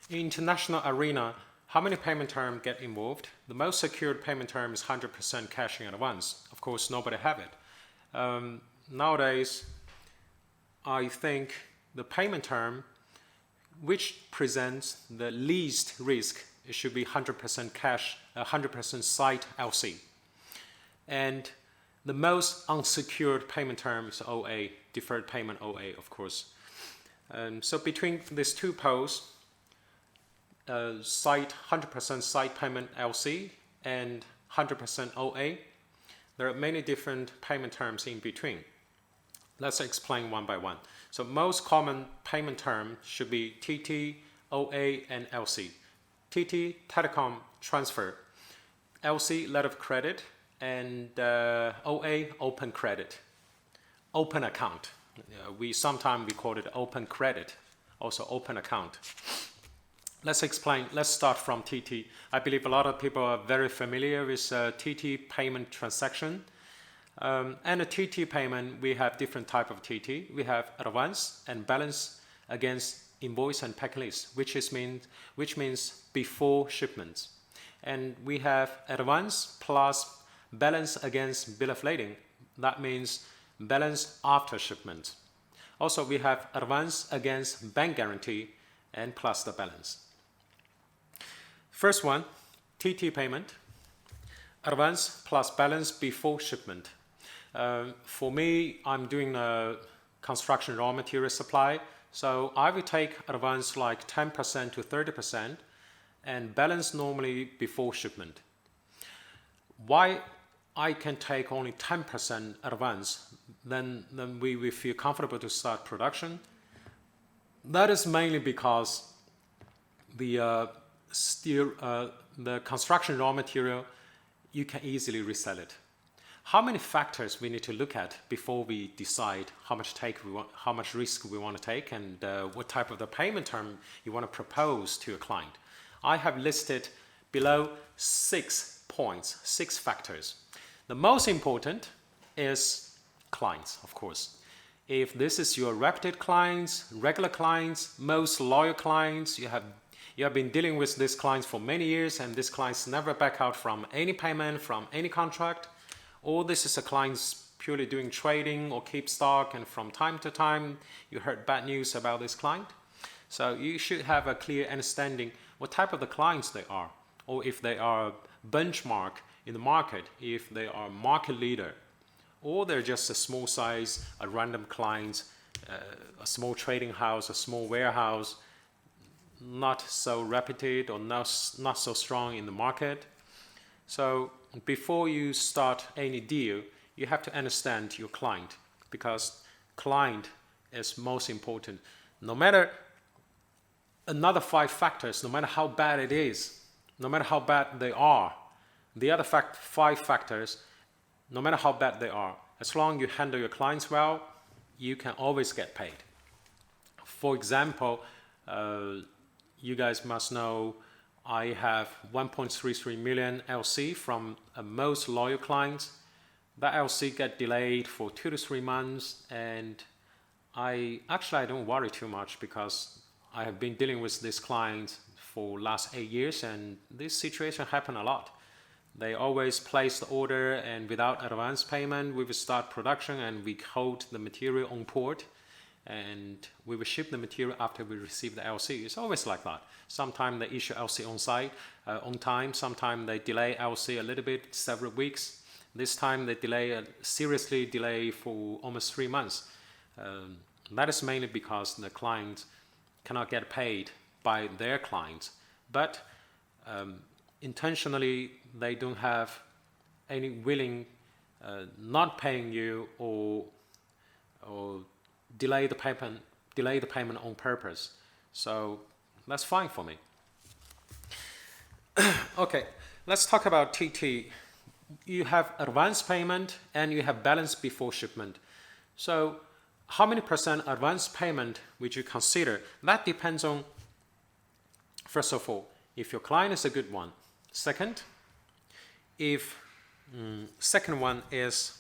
In international arena, how many payment terms get involved? The most secured payment term is 100% cash in advance. Of course, nobody have it. Nowadays, I think the payment term which presents the least risk, it should be 100% cash, 100% site LC. And the most unsecured payment term is OA, deferred payment OA, of course. So between these two poles, 100% site payment LC and 100% OA, there are many different payment terms in between. Let's explain one by one. So most common payment term should be TT, OA, and LC. TT, telecom transfer. LC, letter of credit. And OA, open credit. Open account. Sometimes we call it open credit. Also open account. Let's start from TT. I believe a lot of people are very familiar with TT payment transaction. And a TT payment, we have different type of TT. We have advance and balance against invoice and pack list, which means before shipments. And we have advance plus balance against bill of lading. That means balance after shipment. Also, we have advance against bank guarantee and plus the balance. First one, TT payment, advance plus balance before shipment. For me, I'm doing a construction raw material supply, so I will take advance like 10% to 30% and balance normally before shipment. Why I can take only 10% advance, then we will feel comfortable to start production? That is mainly because the construction raw material, you can easily resell it. How many factors we need to look at before we decide how much risk we want to take, and what type of the payment term you want to propose to a client? I have listed below 6 points, 6 factors. The most important is clients, of course. If this is your reputed clients, regular clients, most loyal clients, you have been dealing with these clients for many years, and these clients never back out from any payment, from any contract, or this is a client's purely doing trading or keep stock, and from time to time you heard bad news about this client. So you should have a clear understanding what type of the clients they are, or if they are a benchmark in the market, if they are market leader, or they're just a small size, a random client, a small trading house, a small warehouse, not so reputed or not so strong in the market. So before you start any deal, you have to understand your client, because client is most important. No matter another 5 factors, no matter how bad it is, no matter how bad they are, the other 5 factors, no matter how bad they are, as long as you handle your clients well, you can always get paid. For example, you guys must know I have 1.33 million LC from most loyal clients. That LC get delayed for 2 to 3 months, and I don't worry too much, because I have been dealing with this client for last 8 years, and this situation happen a lot. They always place the order, and without advance payment, we will start production and we hold the material on port, and we will ship the material after we receive the LC. It's always like that. Sometimes they issue LC on site, on time. Sometimes they delay LC a little bit, several weeks. This time they seriously delay for almost 3 months. That is mainly because the client cannot get paid by their clients, but intentionally they don't have any willing not paying you or delay the payment on purpose. So that's fine for me. Okay, let's talk about TT. You have advance payment and you have balance before shipment. So how many % advance payment would you consider? That depends on, first of all, if your client is a good one. Second, second one is,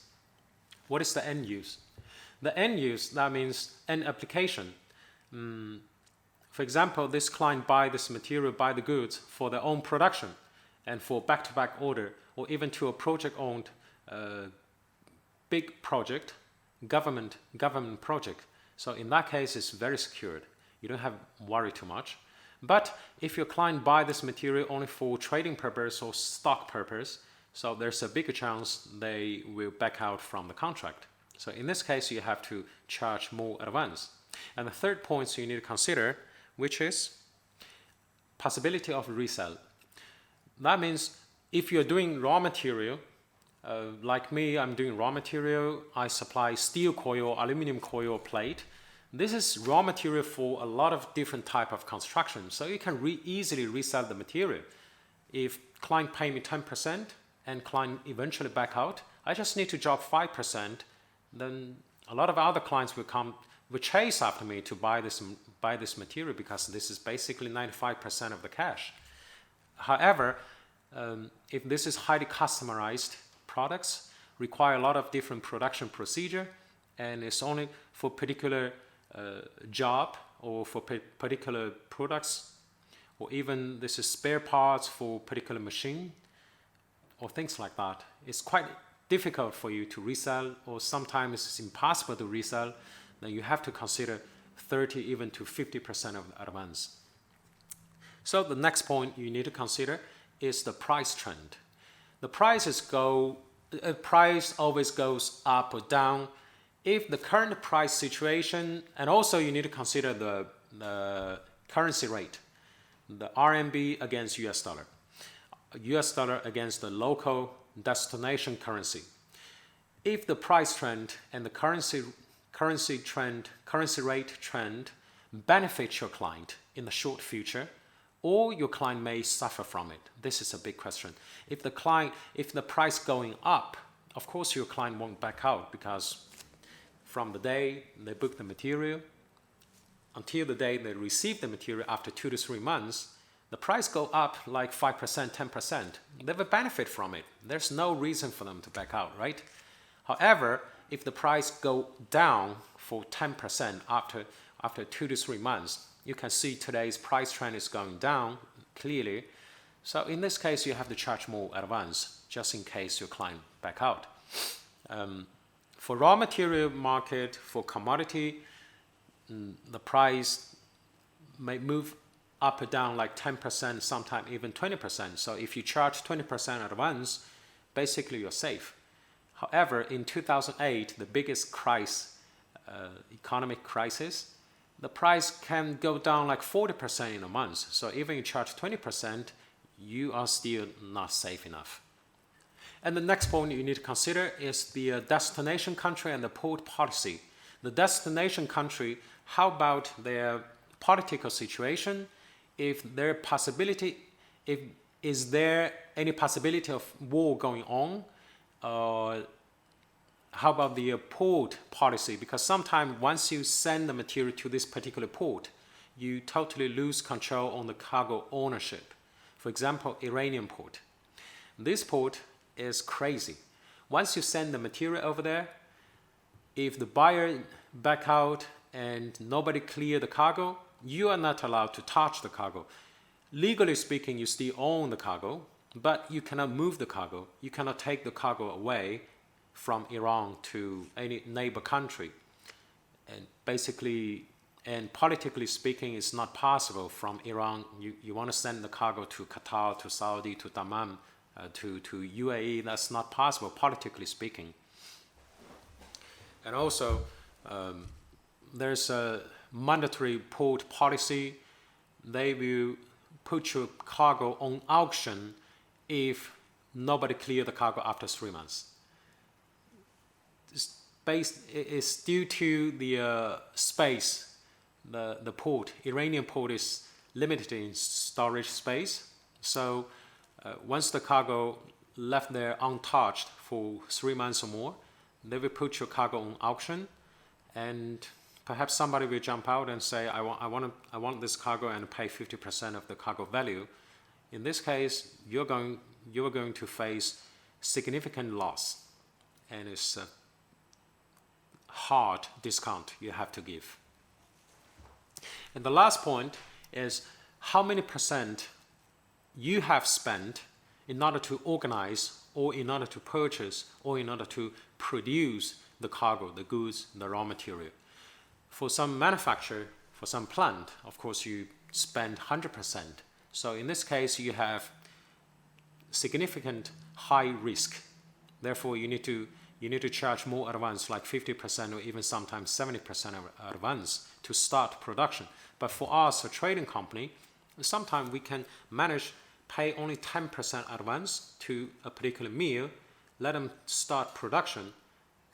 what is the end use? The end use, that means end application. For example, this client buy this material, buy the goods for their own production and for back-to-back order, or even to a project-owned big project, government project. So in that case, it's very secured. You don't have to worry too much. But if your client buy this material only for trading purpose or stock purpose, so there's a bigger chance they will back out from the contract. So in this case, you have to charge more advance. And the third point you need to consider, which is possibility of resale. That means if you're doing raw material, like me, I'm doing raw material, I supply steel coil, aluminum coil, plate. This is raw material for a lot of different type of construction. So you can easily resell the material. If client pay me 10% and client eventually back out, I just need to drop 5%. Then a lot of other clients will chase after me to buy this material because this is basically 95% of the cash. However, if this is highly customized products, require a lot of different production procedure, and it's only for particular job or for particular products, or even this is spare parts for particular machine or things like that. It's quite difficult for you to resell, or sometimes it's impossible to resell. Then you have to consider 30 even to 50% of the advance. So the next point you need to consider is the price trend. The price always goes up or down. If the current price situation, and also you need to consider the currency rate, the RMB against US dollar against the local destination currency. If the price trend and the currency rate trend benefits your client in the short future, or your client may suffer from it. This is a big question. If the price going up, of course your client won't back out, because from the day they book the material until the day they receive the material after 2 to 3 months, the price go up like 5%, 10%. They will benefit from it. There's no reason for them to back out, right? However, if the price go down for 10% after 2 to 3 months, you can see today's price trend is going down clearly. So in this case, you have to charge more advance just in case your client back out. For raw material market, for commodity, the price may move up or down like 10%, sometimes even 20%. So if you charge 20% advance, basically you're safe. However, in 2008, the biggest economic crisis, the price can go down like 40% in a month. So even you charge 20%, you are still not safe enough. And the next point you need to consider is the destination country and the port policy. The destination country, how about their political situation? Is there any possibility of war going on? How about the port policy? Because sometimes once you send the material to this particular port, you totally lose control on the cargo ownership. For example, Iranian port. This port is crazy. Once you send the material over there, if the buyer back out and nobody clear the cargo, you are not allowed to touch the cargo. Legally speaking, you still own the cargo, but you cannot move the cargo. You cannot take the cargo away from Iran to any neighbor country. And basically, and politically speaking, it's not possible from Iran. You want to send the cargo to Qatar, to Saudi, to Dammam, to UAE. That's not possible, politically speaking. And also, there's a mandatory port policy. They will put your cargo on auction if nobody clear the cargo after 3 months. It's due to the space. The port, Iranian port, is limited in storage space. So once the cargo left there untouched for 3 months or more, they will put your cargo on auction, and perhaps somebody will jump out and say, I want this cargo, and pay 50% of the cargo value. In this case, you're going to face significant loss, and it's a hard discount you have to give. And the last point is how many percent you have spent in order to organize or in order to purchase or in order to produce the cargo, the goods, the raw material. For some manufacturer, for some plant, of course, you spend 100%. So in this case, you have significant high risk. Therefore, you need to charge more advance, like 50% or even sometimes 70% of advance to start production. But for us, a trading company, sometimes we can manage pay only 10% advance to a particular mill, let them start production.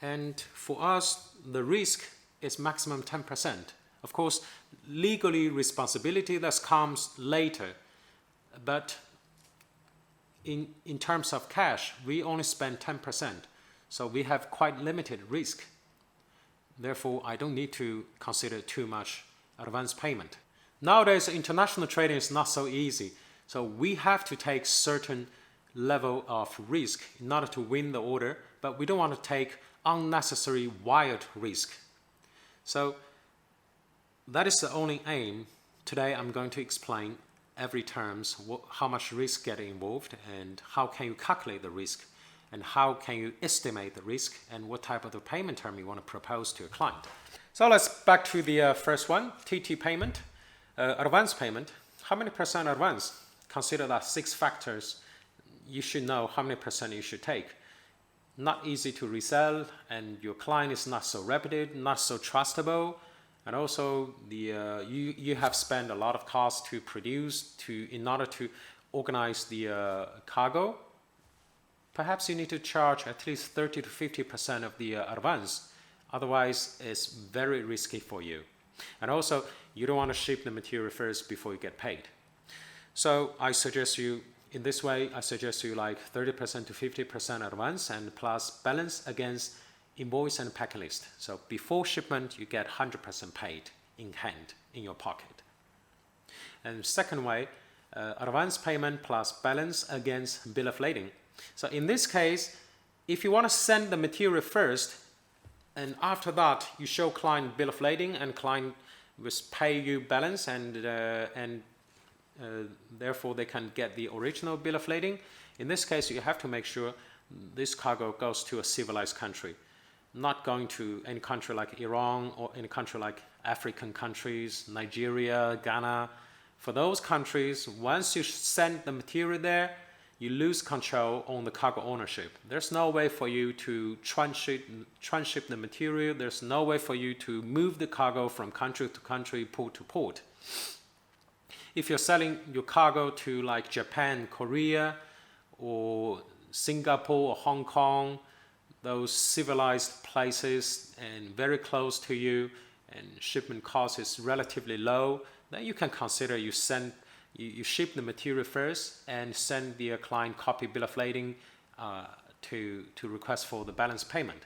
And for us, the risk is maximum 10%. Of course, legally responsibility that comes later. But in terms of cash, we only spend 10%. So we have quite limited risk. Therefore, I don't need to consider too much advance payment. Nowadays, international trading is not so easy. So we have to take certain level of risk in order to win the order, but we don't want to take unnecessary wild risk. So that is the only aim. Today I'm going to explain every terms, how much risk get involved and how can you calculate the risk and how can you estimate the risk and what type of the payment term you want to propose to a client. So let's back to the first one, TT payment, advance payment. How many percent advance? Consider that 6 factors. You should know how many percent you should take. Not easy to resell, and your client is not so reputed, not so trustable, and also you have spent a lot of cost to produce in order to organize the cargo. Perhaps you need to charge at least 30 to 50% of the advance. Otherwise, it's very risky for you. And also, you don't want to ship the material first before you get paid. So I suggest you, in this way, I suggest you like 30% to 50% advance and plus balance against invoice and packing list. So before shipment, you get 100% paid in hand, in your pocket. And second way, advance payment plus balance against bill of lading. So in this case, if you want to send the material first, and after that, you show client bill of lading and client will pay you balance and therefore they can get the original bill of lading. In this case, you have to make sure this cargo goes to a civilized country, not going to any country like Iran or any country like African countries, Nigeria, Ghana. For those countries, once you send the material there, you lose control on the cargo ownership. There's no way for you to transship the material. There's no way for you to move the cargo from country to country, port to port. If you're selling your cargo to like Japan, Korea, or Singapore or Hong Kong, those civilized places and very close to you, and shipment cost is relatively low, then you can consider you ship the material first and send the client copy bill of lading to request for the balance payment.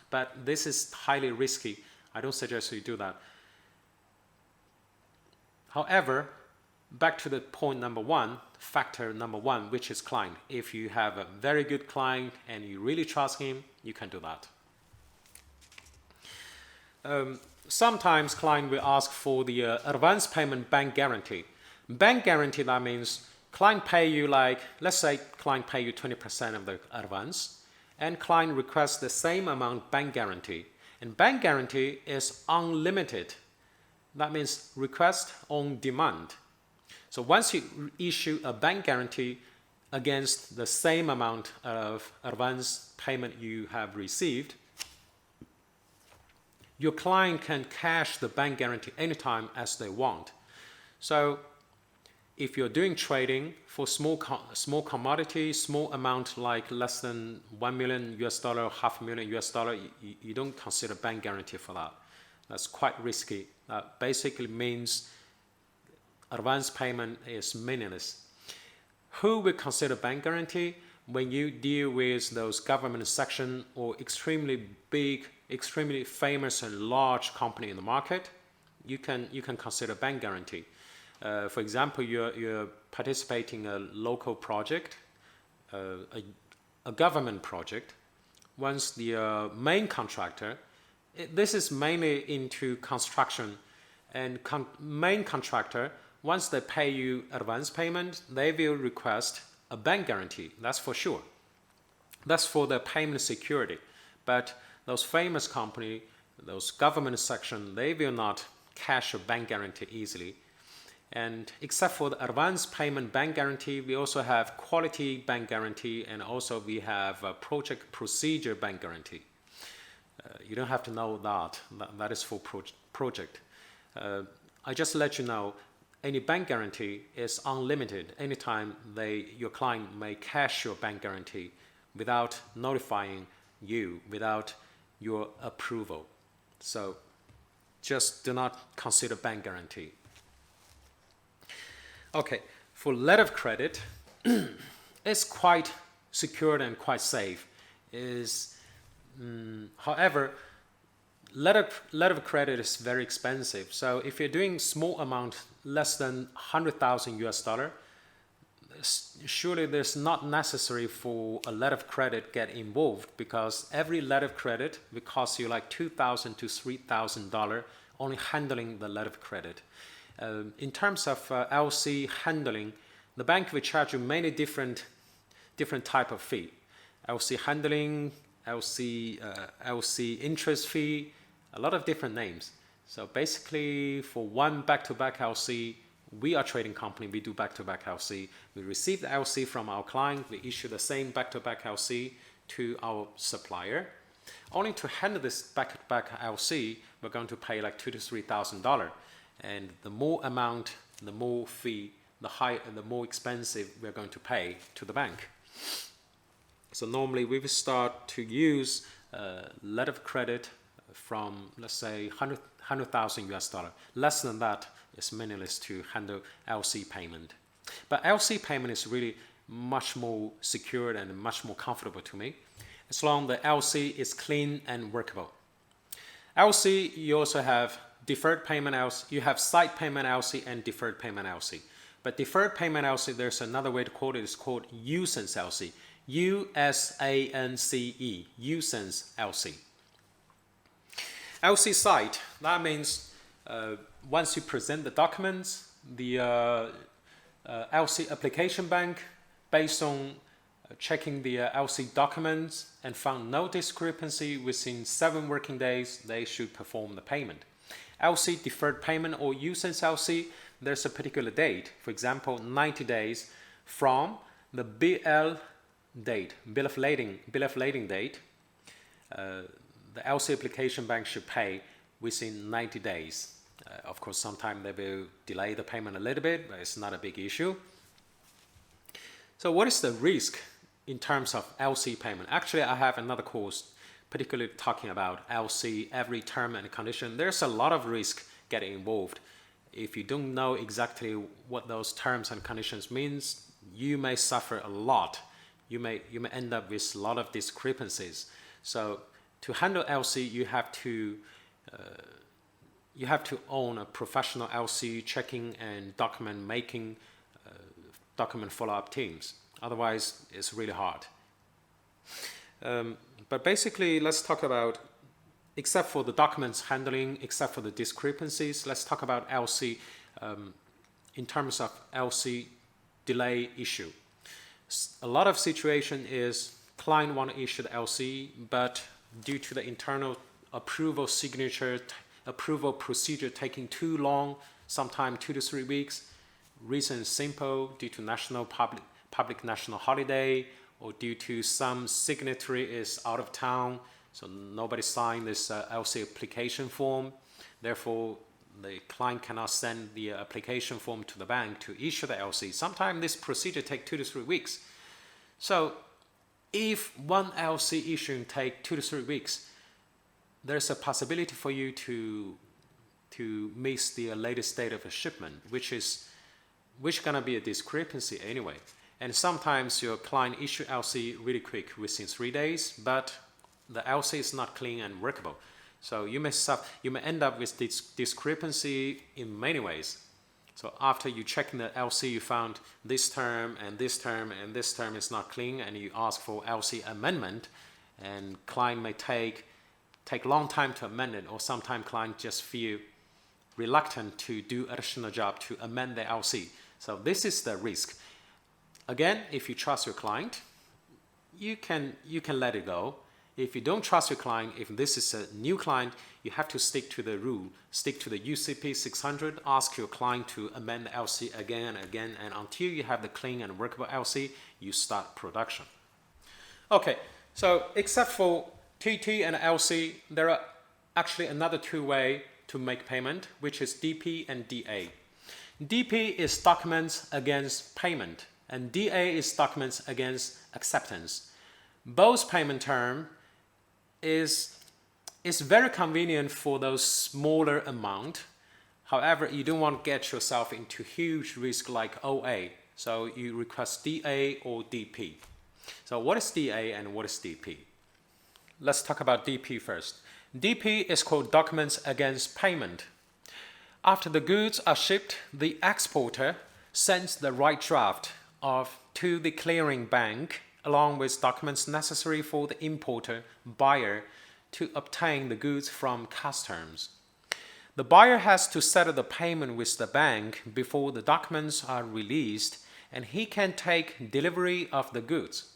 But this is highly risky. I don't suggest you do that. However, back to the point number one, factor number one, which is client. If you have a very good client and you really trust him, you can do that. Sometimes client will ask for the advance payment bank guarantee. Bank guarantee, that means client pay you like, let's say client pay you 20% of the advance and client requests the same amount bank guarantee. And bank guarantee is unlimited. That means request on demand. So once you issue a bank guarantee against the same amount of advance payment you have received, your client can cash the bank guarantee anytime as they want. So if you're doing trading for small commodity, small amount like less than $1 million US, $500,000 US, you don't consider bank guarantee for that. That's quite risky. That basically means advance payment is meaningless. Who will consider bank guarantee? When you deal with those government section or extremely big, extremely famous and large company in the market, you can consider bank guarantee. For example, you're participating in a local project, a government project. Once the main contractor, this is mainly into construction, and main contractor once they pay you advance payment, they will request a bank guarantee. That's for sure. That's for the payment security. But those famous company, those government section, they will not cash a bank guarantee easily. And except for the advance payment bank guarantee, we also have quality bank guarantee, and also we have a project procedure bank guarantee. You don't have to know that. That is for project. I just let you know, any bank guarantee is unlimited. Anytime your client may cash your bank guarantee without notifying you, without your approval. So just do not consider bank guarantee. Okay, for letter of credit, it's quite secured and quite safe. However, letter of credit is very expensive. So if you're doing small amount, less than 100,000 US dollar, surely there's not necessary for a letter of credit get involved, because every letter of credit will cost you like $2,000 to $3,000 only handling the letter of credit. In terms of LC handling, the bank will charge you many different type of fee. LC handling, LC interest fee, a lot of different names. So basically, for one back-to-back LC, we are a trading company, we do back-to-back LC. We receive the LC from our client, we issue the same back-to-back LC to our supplier. Only to handle this back-to-back LC, we're going to pay like $2,000 to $3,000. And the more amount, the more fee, the more expensive we're going to pay to the bank. So normally we will start to use letter of credit from, let's say, 100,000 US dollar. Less than that is meaningless to handle LC payment. But LC payment is really much more secured and much more comfortable to me, as long as the LC is clean and workable. LC, you also have deferred payment LC, you have side payment LC and deferred payment LC. But deferred payment LC, there's another way to call it, it's called USANCE LC. USANCE, USANCE LC. LC side, that means once you present the documents, the LC application bank, based on checking the LC documents and found no discrepancy within 7 working days, they should perform the payment. LC deferred payment or USANCE LC, there's a particular date. For example, 90 days from the BL date, bill of lading date. The LC application bank should pay within 90 days. Of course, sometimes they will delay the payment a little bit, but it's not a big issue. So what is the risk in terms of LC payment? Actually, I have another course particularly talking about LC, every term and condition. There's a lot of risk getting involved. If you don't know exactly what those terms and conditions means, you may suffer a lot. You may end up with a lot of discrepancies. So to handle LC, you have to own a professional LC checking and document making, document follow-up teams. Otherwise, it's really hard. But basically, let's talk about, except for the documents handling, except for the discrepancies, let's talk about LC in terms of LC delay issue. A lot of situation is client want to issue the LC, but due to the internal approval procedure taking too long, sometimes 2 to 3 weeks. Reason is simple, due to public national holiday, or due to some signatory is out of town, so nobody signed this LC application form. Therefore, the client cannot send the application form to the bank to issue the LC. Sometimes this procedure takes 2 to 3 weeks. So if one LC issuing take 2 to 3 weeks, there's a possibility for you to miss the latest date of a shipment, which gonna be a discrepancy anyway. And sometimes your client issue LC really quick within 3 days, but the LC is not clean and workable. So you may end up with this discrepancy in many ways. So after you check in the LC, you found this term and this term and this term is not clean, and you ask for LC amendment, and client may take long time to amend it, or sometimes client just feel reluctant to do additional job to amend the LC. So this is the risk. Again, if you trust your client, you can let it go. If you don't trust your client, if this is a new client, you have to stick to the rule, stick to the UCP 600, ask your client to amend the LC again and again, and until you have the clean and workable LC, you start production. Okay, so except for TT and LC, there are actually another two ways to make payment, which is DP and DA. DP is documents against payment, and DA is documents against acceptance. Both payment term is very convenient for those smaller amount. However, you don't want to get yourself into huge risk like OA. So you request DA or DP. So what is DA and what is DP? Let's talk about DP first. DP is called documents against payment. After the goods are shipped, the exporter sends the right draft to the clearing bank along with documents necessary for the importer buyer to obtain the goods from customs. The buyer has to settle the payment with the bank before the documents are released, and he can take delivery of the goods.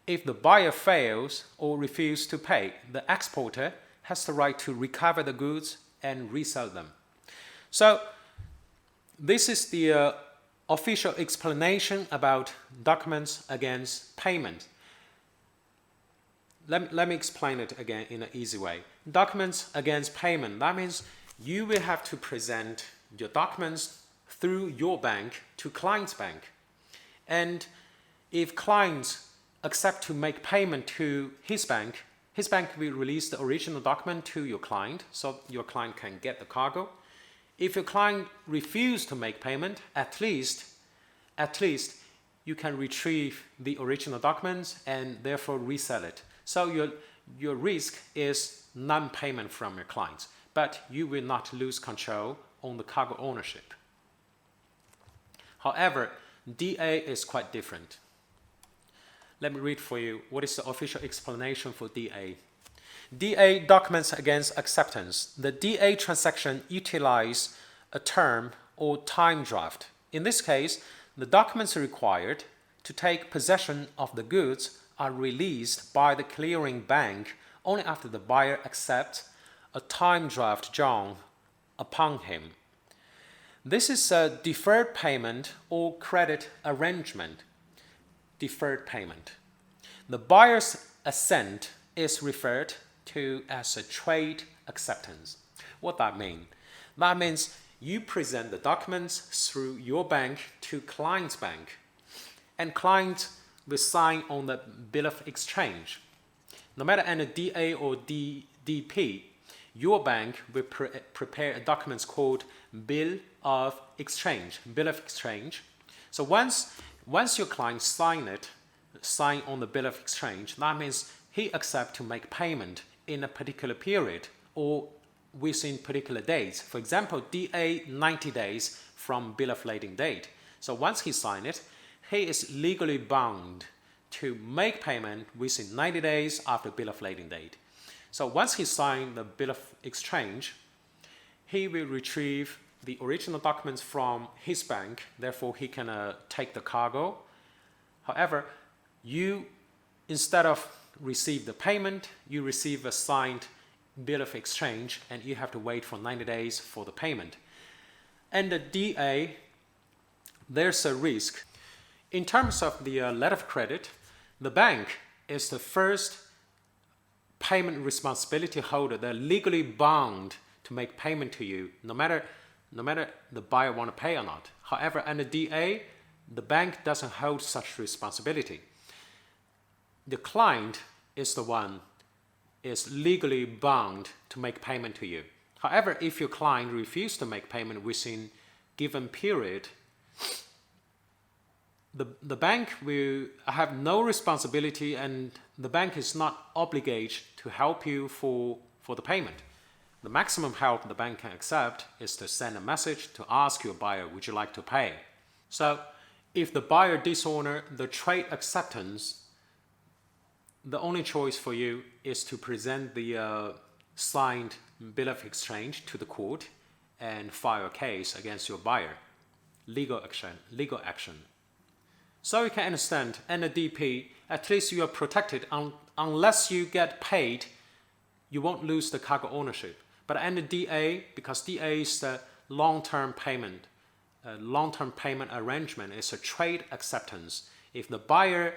If the buyer fails or refuses to pay, the exporter has the right to recover the goods and resell them. So this is the official explanation about documents against payment. Let me explain it again in an easy way. Documents against payment, that means you will have to present your documents through your bank to client's bank. And if clients accept to make payment to his bank will release the original document to your client so your client can get the cargo. If your client refuses to make payment, at least you can retrieve the original documents and therefore resell it. So your risk is non-payment from your clients, but you will not lose control on the cargo ownership. However, DA is quite different. Let me read for you what is the official explanation for DA. DA, documents against acceptance. The DA transaction utilizes a term or time draft. In this case, the documents required to take possession of the goods are released by the clearing bank only after the buyer accepts a time draft drawn upon him. This is a deferred payment or credit arrangement. Deferred payment. The buyer's assent is referred to as a trade acceptance. What that mean? That means you present the documents through your bank to client's bank, and client will sign on the bill of exchange. No matter any DA or DP, your bank will prepare a document called bill of exchange. Bill of exchange. So once your client sign on the bill of exchange, that means he accepts to make payment in a particular period or within particular dates. For example, DA 90 days from bill of lading date. So once he signs it, he is legally bound to make payment within 90 days after bill of lading date. So once he signs the bill of exchange, he will retrieve the original documents from his bank, therefore he can take the cargo. However, you, instead of receive the payment, you receive a signed bill of exchange and you have to wait for 90 days for the payment. And the DA, there's a risk. In terms of the letter of credit, the bank is the first payment responsibility holder. They're legally bound to make payment to you, no matter the buyer want to pay or not. However, under DA, the bank doesn't hold such responsibility. The client is the one is legally bound to make payment to you. However, if your client refuses to make payment within given period, the bank will have no responsibility and the bank is not obligated to help you for the payment. The maximum help the bank can accept is to send a message to ask your buyer, would you like to pay? So if the buyer dishonor the trade acceptance, the only choice for you is to present the signed bill of exchange to the court and file a case against your buyer. Legal action. So you can understand, under DP, at least you are protected unless you get paid, you won't lose the cargo ownership. But under DA, because DA is the long-term payment arrangement, is a trade acceptance. If the buyer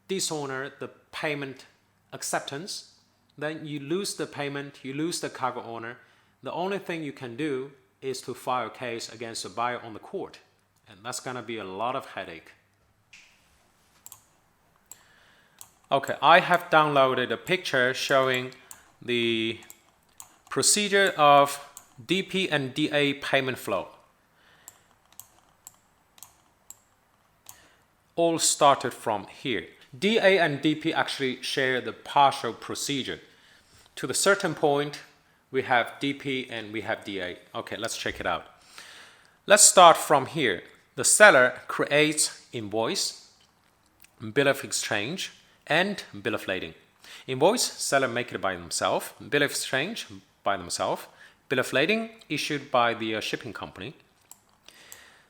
dishonor the payment acceptance, then you lose the payment, you lose the cargo owner. The only thing you can do is to file a case against the buyer on the court. And that's gonna be a lot of headache. Okay, I have downloaded a picture showing the procedure of DP and DA payment flow. All started from here. DA and DP actually share the partial procedure. To the certain point, we have DP and we have DA. Okay, let's check it out. Let's start from here. The seller creates invoice, bill of exchange, and bill of lading. Invoice, seller make it by themselves. Bill of exchange, by themselves. Bill of lading, issued by the shipping company.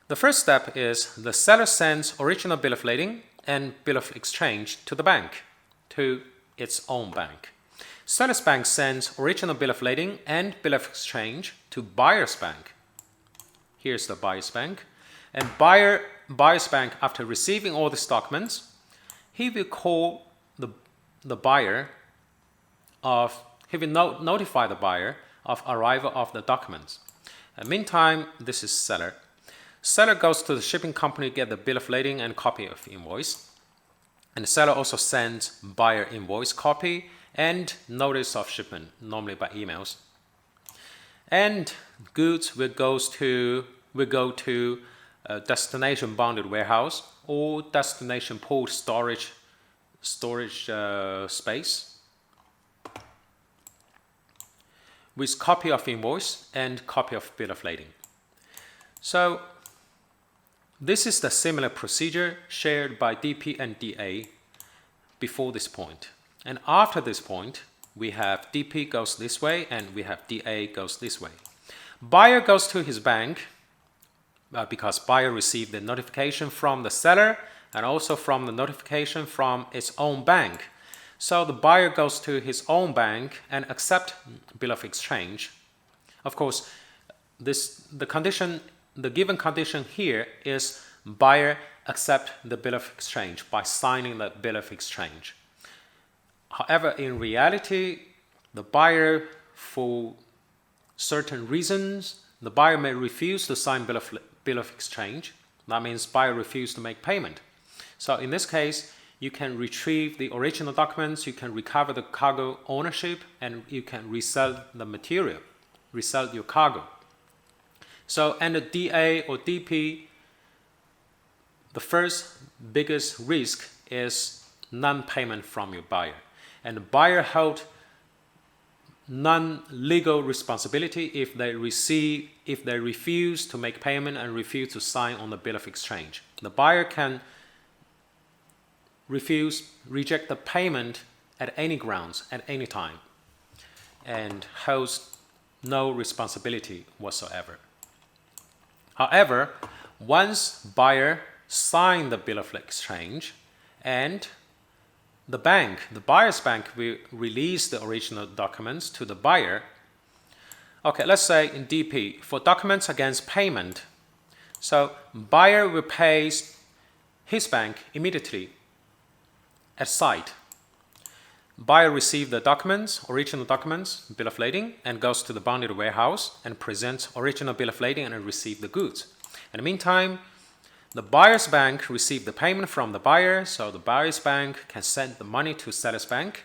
The first step is the seller sends original bill of lading and bill of exchange to the bank, to its own bank. Seller's bank sends original bill of lading and bill of exchange to buyer's bank. Here's the buyer's bank. And buyer's bank, after receiving all these documents, he will call the buyer he will notify the buyer of arrival of the documents. In the meantime, this is seller. Seller goes to the shipping company to get the bill of lading and copy of invoice. And the seller also sends buyer invoice copy and notice of shipment, normally by emails. And goods will go to a destination bonded warehouse or destination port storage space with copy of invoice and copy of bill of lading. So this is the similar procedure shared by DP and DA before this point. And after this point, we have DP goes this way and we have DA goes this way. Buyer goes to his bank because buyer received the notification from the seller and also from the notification from its own bank. So the buyer goes to his own bank and accept bill of exchange. Of course, the given condition here is buyer accept the bill of exchange by signing the bill of exchange. However, in reality, the buyer, for certain reasons, the buyer may refuse to sign bill of exchange. That means buyer refused to make payment. So in this case, you can retrieve the original documents, you can recover the cargo ownership, and you can resell the material, resell your cargo. So under DA or DP, the first biggest risk is non-payment from your buyer. And the buyer held non-legal responsibility if they refuse to make payment and refuse to sign on the bill of exchange. The buyer can reject the payment at any grounds, at any time, and holds no responsibility whatsoever. However, once buyer signed the bill of exchange and the buyer's bank will release the original documents to the buyer. Okay, let's say in DP, for documents against payment, so buyer will pay his bank immediately at site. Buyer receives the documents, original documents, bill of lading, and goes to the bonded warehouse and presents original bill of lading and receive the goods. In the meantime, the buyer's bank received the payment from the buyer, so the buyer's bank can send the money to seller's bank,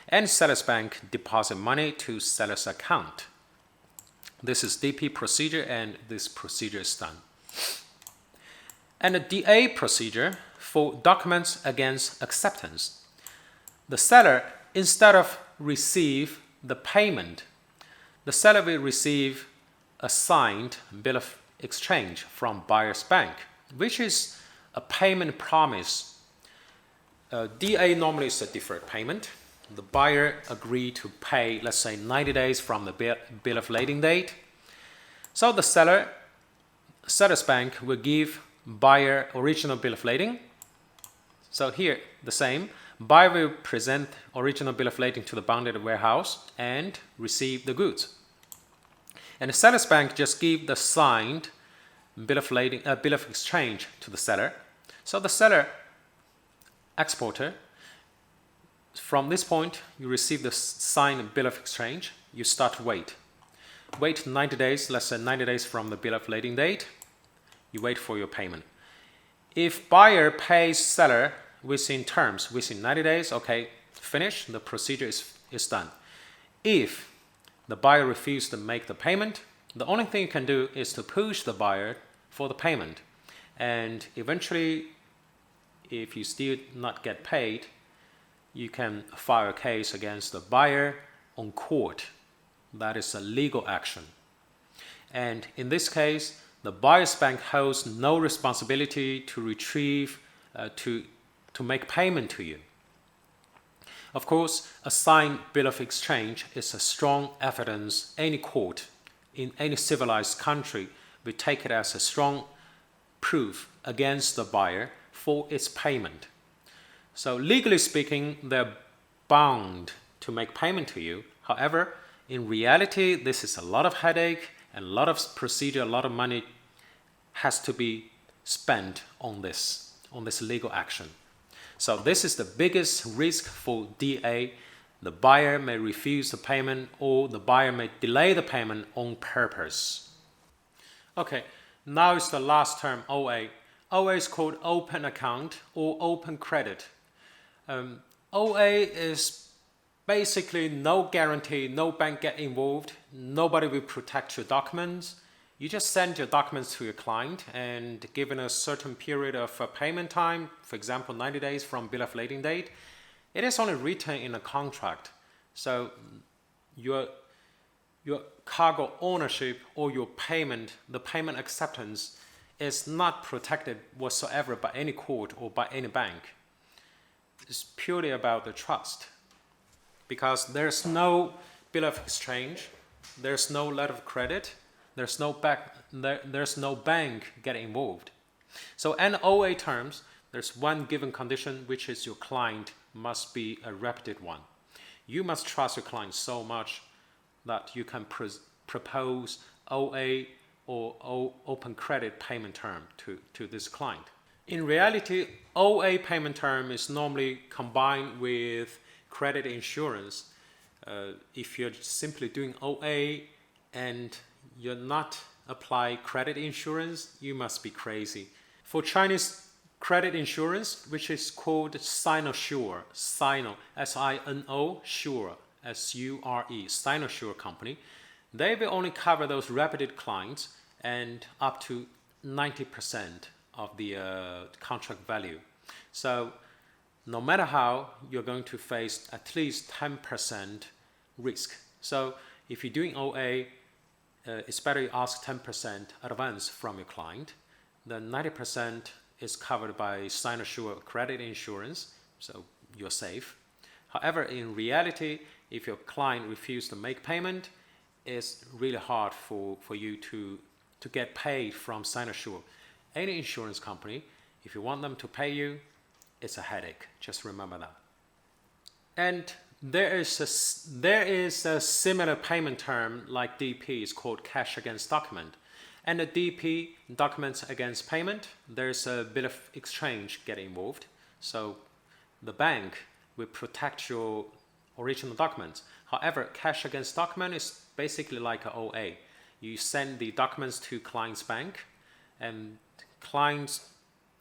and seller's bank deposit money to seller's account. This is DP procedure, and this procedure is done. And the DA procedure for documents against acceptance. The seller, instead of receive the payment, the seller will receive a signed bill of exchange from buyer's bank, which is a payment promise. DA normally is a deferred payment. The buyer agreed to pay, let's say, 90 days from the bill of lading date. So the seller's bank will give buyer original bill of lading. So here, the same. Buyer will present original bill of lading to the bonded warehouse and receive the goods. And the seller's bank just give the signed bill of lading, bill of exchange to the seller. So the seller, exporter, from this point, you receive the signed bill of exchange. You start to wait. Wait 90 days, let's say 90 days from the bill of lading date. You wait for your payment. If buyer pays seller within terms, within 90 days, okay, finish, the procedure is done. If the buyer refuses to make the payment, the only thing you can do is to push the buyer for the payment. And eventually, if you still not get paid, you can file a case against the buyer on court. That is a legal action. And in this case, the buyer's bank holds no responsibility to retrieve, to make payment to you. Of course, a signed bill of exchange is a strong evidence. Any court in any civilized country will take it as a strong proof against the buyer for its payment. So legally speaking, they're bound to make payment to you. However, in reality, this is a lot of headache and a lot of procedure, a lot of money has to be spent on this legal action. So this is the biggest risk for DA. The buyer may refuse the payment or the buyer may delay the payment on purpose. Okay, now is the last term, OA. OA is called open account or open credit. OA is basically no guarantee, no bank get involved, nobody will protect your documents. You just send your documents to your client and given a certain period of payment time, for example, 90 days from bill of lading date, it is only written in a contract. So your cargo ownership or your payment, the payment acceptance is not protected whatsoever by any court or by any bank. It's purely about the trust. Because there's no bill of exchange, there's no letter of credit, there's no bank getting involved. So in OA terms, there's one given condition, which is your client must be a reputed one. You must trust your client so much that you can propose OA or open credit payment term to this client. In reality, OA payment term is normally combined with credit insurance. If you're simply doing OA and you're not apply credit insurance, you must be crazy. For Chinese credit insurance, which is called Sinosure, Sino, S-I-N-O, Sure, S-U-R-E, Sinosure company, they will only cover those reputed clients and up to 90% of the contract value. So no matter how, you're going to face at least 10% risk. So if you're doing OA, it's better you ask 10% advance from your client. Then 90% is covered by Sinosure credit insurance, so you're safe. However, in reality, if your client refuses to make payment, it's really hard for you to get paid from Sinosure. Any insurance company, if you want them to pay you, it's a headache. Just remember that. And there is a similar payment term like DP is called cash against document. And the DP, documents against payment, there's a bit of exchange get involved. So the bank will protect your original documents. However, cash against document is basically like an OA. You send the documents to client's bank and clients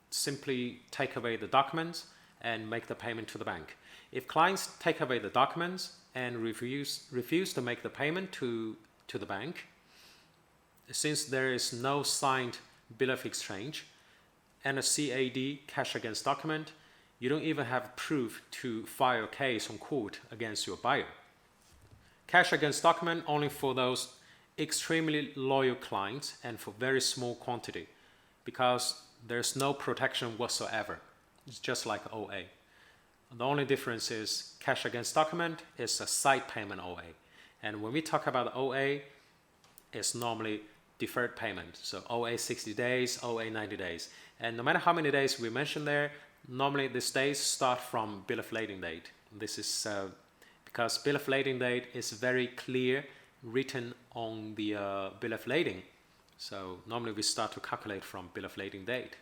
simply take away the documents and make the payment to the bank. If clients take away the documents and refuse to make the payment to the bank, since there is no signed bill of exchange and a CAD, cash against document, you don't even have proof to file a case on court against your buyer. Cash against document only for those extremely loyal clients and for very small quantity, because there's no protection whatsoever. It's just like OA. The only difference is cash against document is a side payment OA. And when we talk about OA, it's normally deferred payment. So OA 60 days, OA 90 days. And no matter how many days we mention there, normally these days start from bill of lading date. This is because bill of lading date is very clear written on the bill of lading. So normally we start to calculate from bill of lading date.